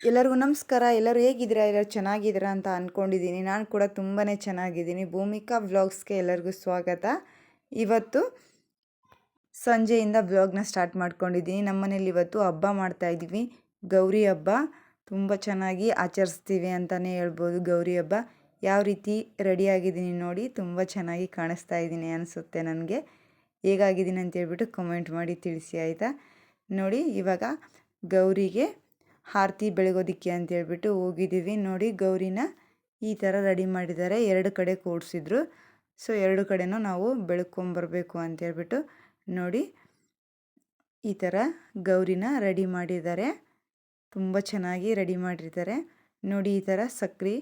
ಎಲ್ಲರಿಗೂ ನಮಸ್ಕಾರ. ಎಲ್ಲರೂ ಹೇಗಿದ್ದೀರಾ? ಎಲ್ಲರೂ ಚೆನ್ನಾಗಿದ್ದೀರಾ ಅಂತ ಅಂದ್ಕೊಂಡಿದ್ದೀನಿ. ನಾನು ಕೂಡ ತುಂಬಾ ಚೆನ್ನಾಗಿದ್ದೀನಿ. ಭೂಮಿಕಾ ವ್ಲಾಗ್ಸ್ಗೆ ಎಲ್ಲರಿಗೂ ಸ್ವಾಗತ. ಇವತ್ತು ಸಂಜೆಯಿಂದ ವ್ಲಾಗ್ನ ಸ್ಟಾರ್ಟ್ ಮಾಡ್ಕೊಂಡಿದ್ದೀನಿ. ನಮ್ಮನೇಲಿ ಇವತ್ತು ಹಬ್ಬ ಮಾಡ್ತಾಯಿದ್ವಿ, ಗೌರಿ ಹಬ್ಬ. ತುಂಬ ಚೆನ್ನಾಗಿ ಆಚರಿಸ್ತೀವಿ ಅಂತಲೇ ಹೇಳ್ಬೋದು. ಗೌರಿ ಹಬ್ಬ ಯಾವ ರೀತಿ ರೆಡಿಯಾಗಿದ್ದೀನಿ ನೋಡಿ, ತುಂಬ ಚೆನ್ನಾಗಿ ಕಾಣಿಸ್ತಾ ಇದ್ದೀನಿ ಅನಿಸುತ್ತೆ ನನಗೆ. ಹೇಗಾಗಿದ್ದೀನಿ ಅಂತೇಳ್ಬಿಟ್ಟು ಕಮೆಂಟ್ ಮಾಡಿ ತಿಳಿಸಿ ಆಯಿತಾ. ನೋಡಿ, ಇವಾಗ ಗೌರಿಗೆ ಆರತಿ ಬೆಳಗೋದಕ್ಕೆ ಅಂತೇಳ್ಬಿಟ್ಟು ಹೋಗಿದ್ದೀವಿ. ನೋಡಿ, ಗೌರಿನ ಈ ಥರ ರೆಡಿ ಮಾಡಿದ್ದಾರೆ. 2 ಕಡೆ ಕೂಡಿಸಿದ್ರು. ಸೊ 2 ಕಡೆನೂ ನಾವು ಬೆಳ್ಕೊಂಬರ್ಬೇಕು ಅಂತೇಳ್ಬಿಟ್ಟು ನೋಡಿ ಈ ಥರ ಗೌರಿನ ರೆಡಿ ಮಾಡಿದ್ದಾರೆ. ತುಂಬ ಚೆನ್ನಾಗಿ ರೆಡಿ ಮಾಡಿರ್ತಾರೆ ನೋಡಿ. ಈ ಥರ ಸಕ್ರೆ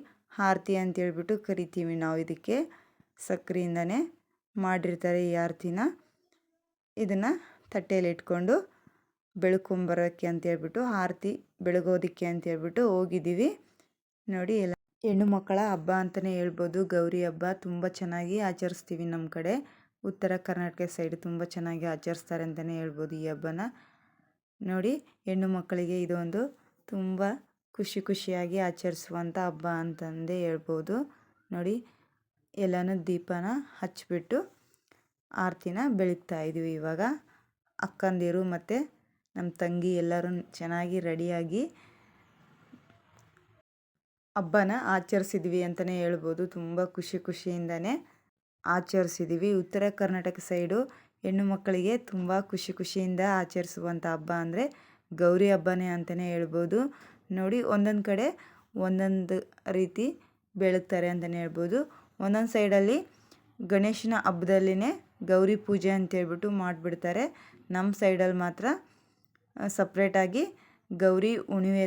ಆರತಿ ಅಂತೇಳ್ಬಿಟ್ಟು ಕರಿತೀವಿ ನಾವು. ಇದಕ್ಕೆ ಸಕ್ಕರೆಯಿಂದನೇ ಮಾಡಿರ್ತಾರೆ ಈ ಆರತಿನ. ಇದನ್ನು ತಟ್ಟೆಯಲ್ಲಿ ಇಟ್ಕೊಂಡು ಬೆಳ್ಕೊಂಬರೋಕ್ಕೆ ಅಂತೇಳ್ಬಿಟ್ಟು ಆರತಿ ಬೆಳಗೋದಕ್ಕೆ ಅಂತೇಳ್ಬಿಟ್ಟು ಹೋಗಿದ್ದೀವಿ. ನೋಡಿ, ಎಲ್ಲ ಹೆಣ್ಣು ಮಕ್ಕಳ ಹಬ್ಬ ಅಂತಲೇ ಹೇಳ್ಬೋದು. ಗೌರಿ ಹಬ್ಬ ತುಂಬ ಚೆನ್ನಾಗಿ ಆಚರಿಸ್ತೀವಿ ನಮ್ಮ ಕಡೆ. ಉತ್ತರ ಕರ್ನಾಟಕ ಸೈಡ್ ತುಂಬ ಚೆನ್ನಾಗಿ ಆಚರಿಸ್ತಾರೆ ಅಂತಲೇ ಹೇಳ್ಬೋದು ಈ ಹಬ್ಬನ. ನೋಡಿ, ಹೆಣ್ಣು ಮಕ್ಕಳಿಗೆ ಇದೊಂದು ತುಂಬ ಖುಷಿಯಾಗಿ ಆಚರಿಸುವಂಥ ಹಬ್ಬ ಅಂತಂದೇ ಹೇಳ್ಬೋದು. ನೋಡಿ, ಎಲ್ಲನೂ ದೀಪನ ಹಚ್ಚಿಬಿಟ್ಟು ಆರತಿನ ಬೆಳಗ್ತಾ ಇದ್ದೀವಿ. ಇವಾಗ ಅಕ್ಕಂದಿರು ಮತ್ತು ನಮ್ಮ ತಂಗಿ ಎಲ್ಲರೂ ಚೆನ್ನಾಗಿ ರೆಡಿಯಾಗಿ ಹಬ್ಬನ ಆಚರಿಸಿದ್ವಿ ಅಂತಲೇ ಹೇಳ್ಬೋದು. ತುಂಬ ಖುಷಿಯಿಂದನೇ ಆಚರಿಸಿದ್ದೀವಿ. ಉತ್ತರ ಕರ್ನಾಟಕ ಸೈಡು ಹೆಣ್ಣು ಮಕ್ಕಳಿಗೆ ತುಂಬ ಖುಷಿಯಿಂದ ಆಚರಿಸುವಂಥ ಹಬ್ಬ ಅಂದರೆ ಗೌರಿ ಹಬ್ಬನೇ ಅಂತಲೇ ಹೇಳ್ಬೋದು. ನೋಡಿ, ಒಂದೊಂದು ಕಡೆ ಒಂದೊಂದು ರೀತಿ ಬೆಳಗ್ತಾರೆ ಅಂತಲೇ ಹೇಳ್ಬೋದು. ಒಂದೊಂದು ಸೈಡಲ್ಲಿ ಗಣೇಶನ ಹಬ್ಬದಲ್ಲಿನೇ ಗೌರಿ ಪೂಜೆ ಅಂತೇಳ್ಬಿಟ್ಟು ಮಾಡಿಬಿಡ್ತಾರೆ. ನಮ್ಮ ಸೈಡಲ್ಲಿ ಮಾತ್ರ ಸಪ್ರೇಟಾಗಿ ಗೌರಿ ಹುಣ್ಣಿಮೆ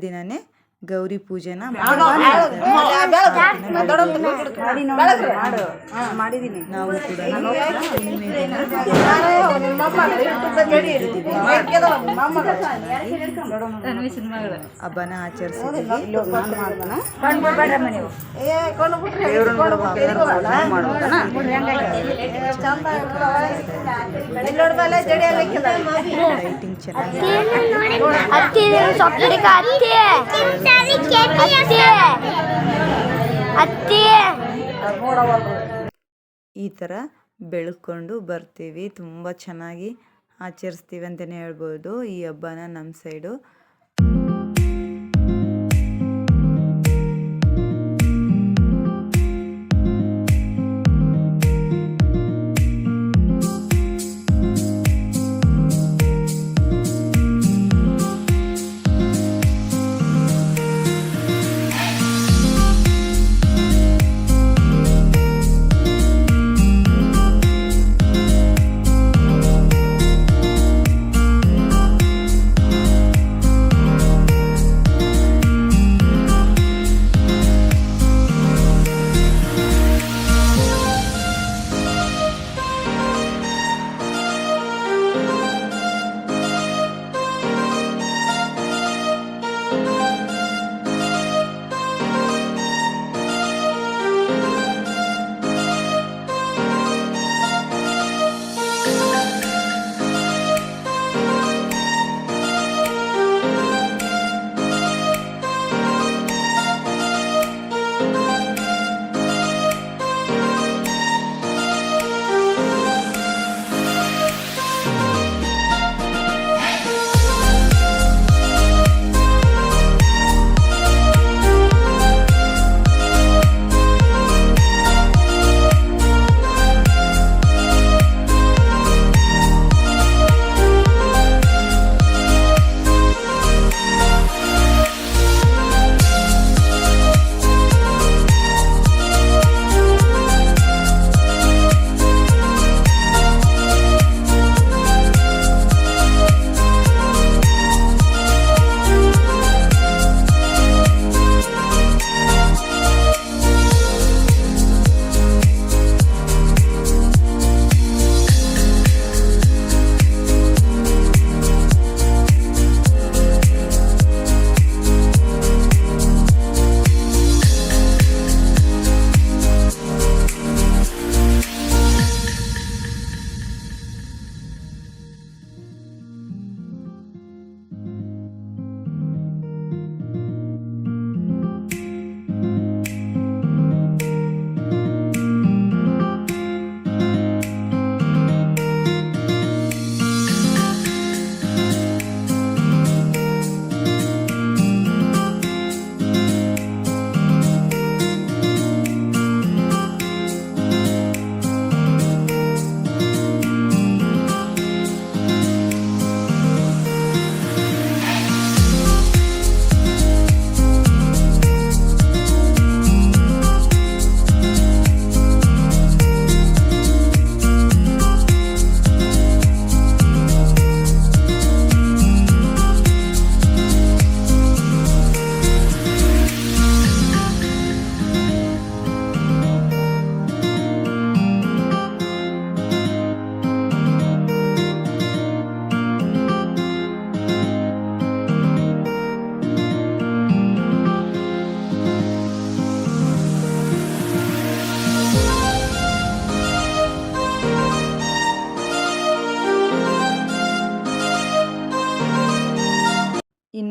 ದಿನವೇ ಗೌರಿ ಪೂಜೆನ ನಾವು ಕೂಡ ಹುಣ್ಣಿಮೆ ದಿನ ಹಬ್ಬನ ಆಚರಿಸಿದ್ದೀವಿ. ಲೈಟಿಂಗ್ ಚೆನ್ನಾಗಿ ಈ ಥರ ಬೆಳ್ಕೊಂಡು ಬರ್ತೀವಿ. ತುಂಬ ಚೆನ್ನಾಗಿ ಆಚರಿಸ್ತೀವಿ ಅಂತಲೇ ಹೇಳ್ಬೋದು ಈ ಹಬ್ಬನ ನಮ್ಮ ಸೈಡು.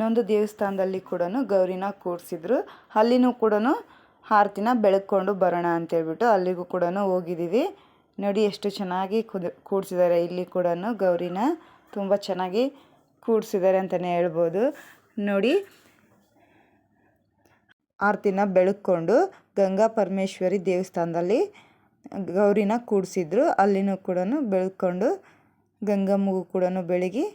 ಇನ್ನೊಂದು ದೇವಸ್ಥಾನದಲ್ಲಿ ಕೂಡ ಗೌರಿನ ಕೂರಿಸಿದ್ರು. ಅಲ್ಲಿನೂ ಕೂಡ ಆರತಿನ ಬೆಳಗ್ಕೊಂಡು ಬರೋಣ ಅಂತೇಳ್ಬಿಟ್ಟು ಅಲ್ಲಿಗೂ ಕೂಡ ಹೋಗಿದ್ದೀವಿ. ನೋಡಿ ಎಷ್ಟು ಚೆನ್ನಾಗಿ ಕೂಡಿಸಿದ್ದಾರೆ. ಇಲ್ಲಿ ಕೂಡ ಗೌರಿನ ತುಂಬ ಚೆನ್ನಾಗಿ ಕೂಡಿಸಿದ್ದಾರೆ ಅಂತಲೇ ಹೇಳ್ಬೋದು. ನೋಡಿ ಆರತಿನ ಬೆಳಗ್ಕೊಂಡು ಗಂಗಾ ಪರಮೇಶ್ವರಿ ದೇವಸ್ಥಾನದಲ್ಲಿ ಗೌರಿನ ಕೂಡಿಸಿದ್ರು. ಅಲ್ಲಿನೂ ಕೂಡ ಬೆಳಗ್ಕೊಂಡು ಗಂಗಮ್ಮಗೂ ಕೂಡ ಬೆಳಗಿ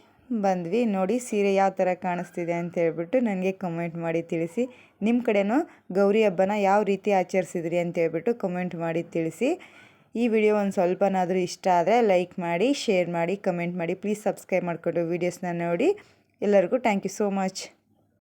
ಬಂದ್ವಿ. ನೋಡಿ ಸೀರೆ ಯಾವ ಥರ ಕಾಣಿಸ್ತಿದೆ ಅಂತ ಹೇಳ್ಬಿಟ್ಟು ನನಗೆ ಕಮೆಂಟ್ ಮಾಡಿ ತಿಳಿಸಿ. ನಿಮ್ಮ ಕಡೆನೂ ಗೌರಿ ಹಬ್ಬನ ಯಾವ ರೀತಿ ಆಚರಿಸಿದ್ರಿ ಅಂತ ಹೇಳ್ಬಿಟ್ಟು ಕಮೆಂಟ್ ಮಾಡಿ ತಿಳಿಸಿ. ಈ ವಿಡಿಯೋ ಒಂದು ಸ್ವಲ್ಪನಾದರೂ ಇಷ್ಟ ಆದರೆ ಲೈಕ್ ಮಾಡಿ, ಶೇರ್ ಮಾಡಿ, ಕಮೆಂಟ್ ಮಾಡಿ. ಪ್ಲೀಸ್ ಸಬ್ಸ್ಕ್ರೈಬ್ ಮಾಡಿಕೊಂಡು ವೀಡಿಯೋಸ್ನ ನೋಡಿ. ಎಲ್ಲರಿಗೂ ಥ್ಯಾಂಕ್ ಯು ಸೋ ಮಚ್.